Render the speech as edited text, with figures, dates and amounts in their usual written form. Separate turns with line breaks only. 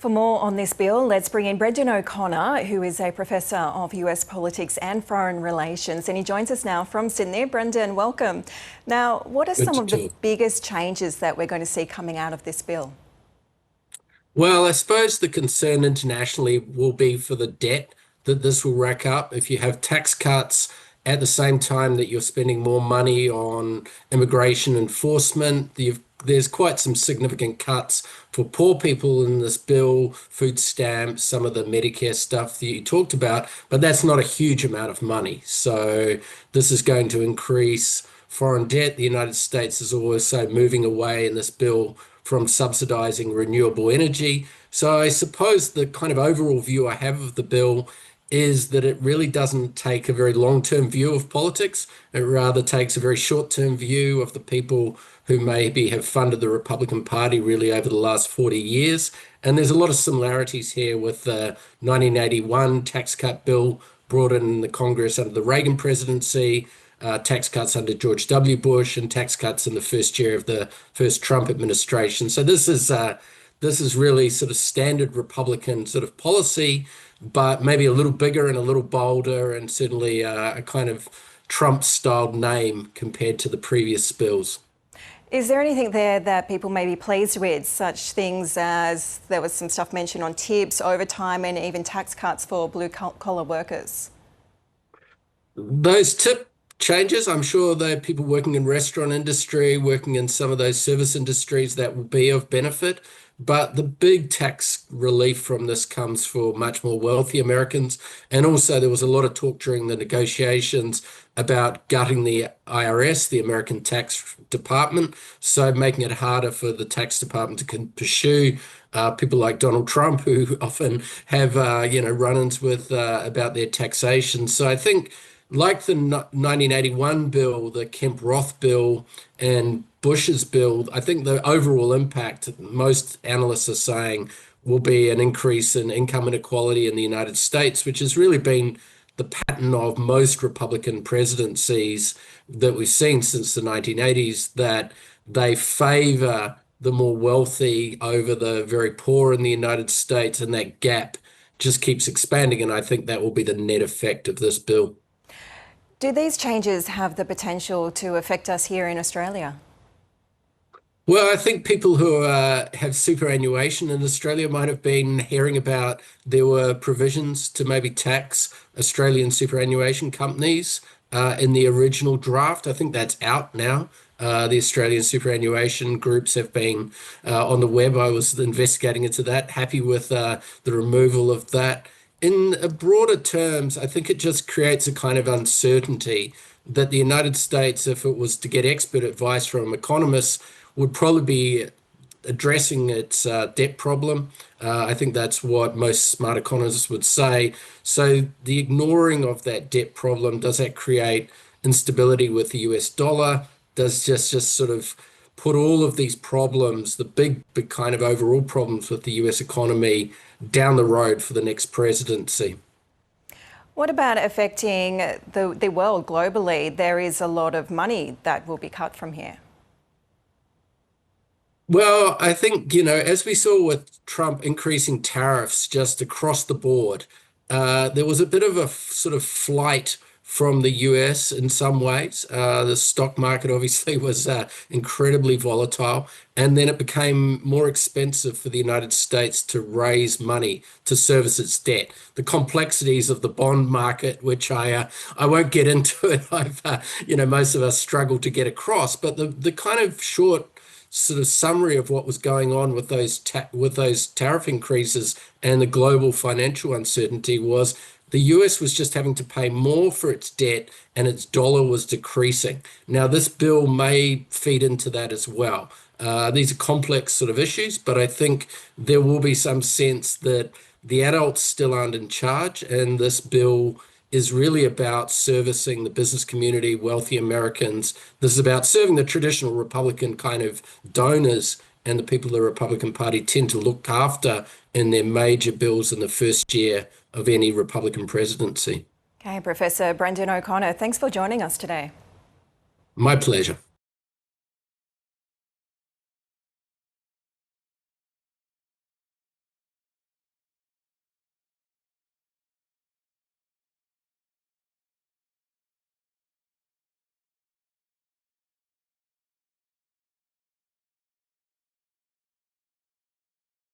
For more on this bill, let's bring in Brendan O'Connor, who is a Professor of US Politics and Foreign Relations, and he joins us now from Sydney. Brendan, welcome. Now, what are some of the biggest changes that we're going to see coming out of this bill?
Well, I suppose the concern internationally will be for the debt that this will rack up. If you have tax cuts at the same time that you're spending more money on immigration enforcement, there's quite some significant cuts for poor people in this bill, food stamps, some of the Medicare stuff that you talked about, but that's not a huge amount of money. So this is going to increase foreign debt. The United States is also moving away in this bill from subsidizing renewable energy. So I suppose the kind of overall view I have of the bill is that it really doesn't take a very long-term view of politics. It rather takes a very short-term view of the people who maybe have funded the Republican Party really over the last 40 years. And there's a lot of similarities here with the 1981 tax cut bill brought in the Congress under the Reagan presidency, tax cuts under George W. Bush, and tax cuts in the first year of the first Trump administration. So this is really sort of standard Republican sort of policy, but maybe a little bigger and a little bolder, and certainly a kind of Trump-styled name compared to the previous bills.
Is there anything there that people may be pleased with, such things as there was some stuff mentioned on tips, overtime, and even tax cuts for blue-collar workers?
Those tip changes, I'm sure there are people working in restaurant industry, working in some of those service industries that will be of benefit. But the big tax relief from this comes for much more wealthy Americans. And also there was a lot of talk during the negotiations about gutting the IRS, the American Tax Department, so making it harder for the tax department to pursue people like Donald Trump, who often have run-ins with about their taxation. So I think, like the 1981 bill, the Kemp-Roth bill, and Bush's bill, I think the overall impact, most analysts are saying, will be an increase in income inequality in the United States, which has really been the pattern of most Republican presidencies that we've seen since the 1980s, that they favor the more wealthy over the very poor in the United States, and that gap just keeps expanding. And I think that will be the net effect of this bill.
Do these changes have the potential to affect us here in Australia?
Well, I think people who have superannuation in Australia might have been hearing about there were provisions to maybe tax Australian superannuation companies in the original draft. I think that's out now. The Australian superannuation groups have been on the web. I was investigating into that, happy with the removal of that. In broader terms, I think it just creates a kind of uncertainty that the United States, if it was to get expert advice from economists, would probably be addressing its debt problem. I think that's what most smart economists would say. So the ignoring of that debt problem, does that create instability with the US dollar? Does just sort of put all of these problems, the big kind of overall problems with the US economy, down the road for the next presidency?
What about affecting the world globally? There is a lot of money that will be cut from here.
Well, I think, as we saw with Trump increasing tariffs just across the board, there was a bit of a sort of flight from the US in some ways. The stock market obviously was incredibly volatile, and then it became more expensive for the United States to raise money to service its debt. The complexities of the bond market, which I won't get into it, most of us struggle to get across, but the kind of short sort of summary of what was going on with those tariff increases and the global financial uncertainty was the US was just having to pay more for its debt, and its dollar was decreasing. Now, this bill may feed into that as well. These are complex sort of issues, but I think there will be some sense that the adults still aren't in charge, and this bill is really about servicing the business community, wealthy Americans. This is about serving the traditional Republican kind of donors and the people the Republican Party tend to look after in their major bills in the first year of any Republican presidency.
Okay, Professor Brendan O'Connor, thanks for joining us today.
My pleasure.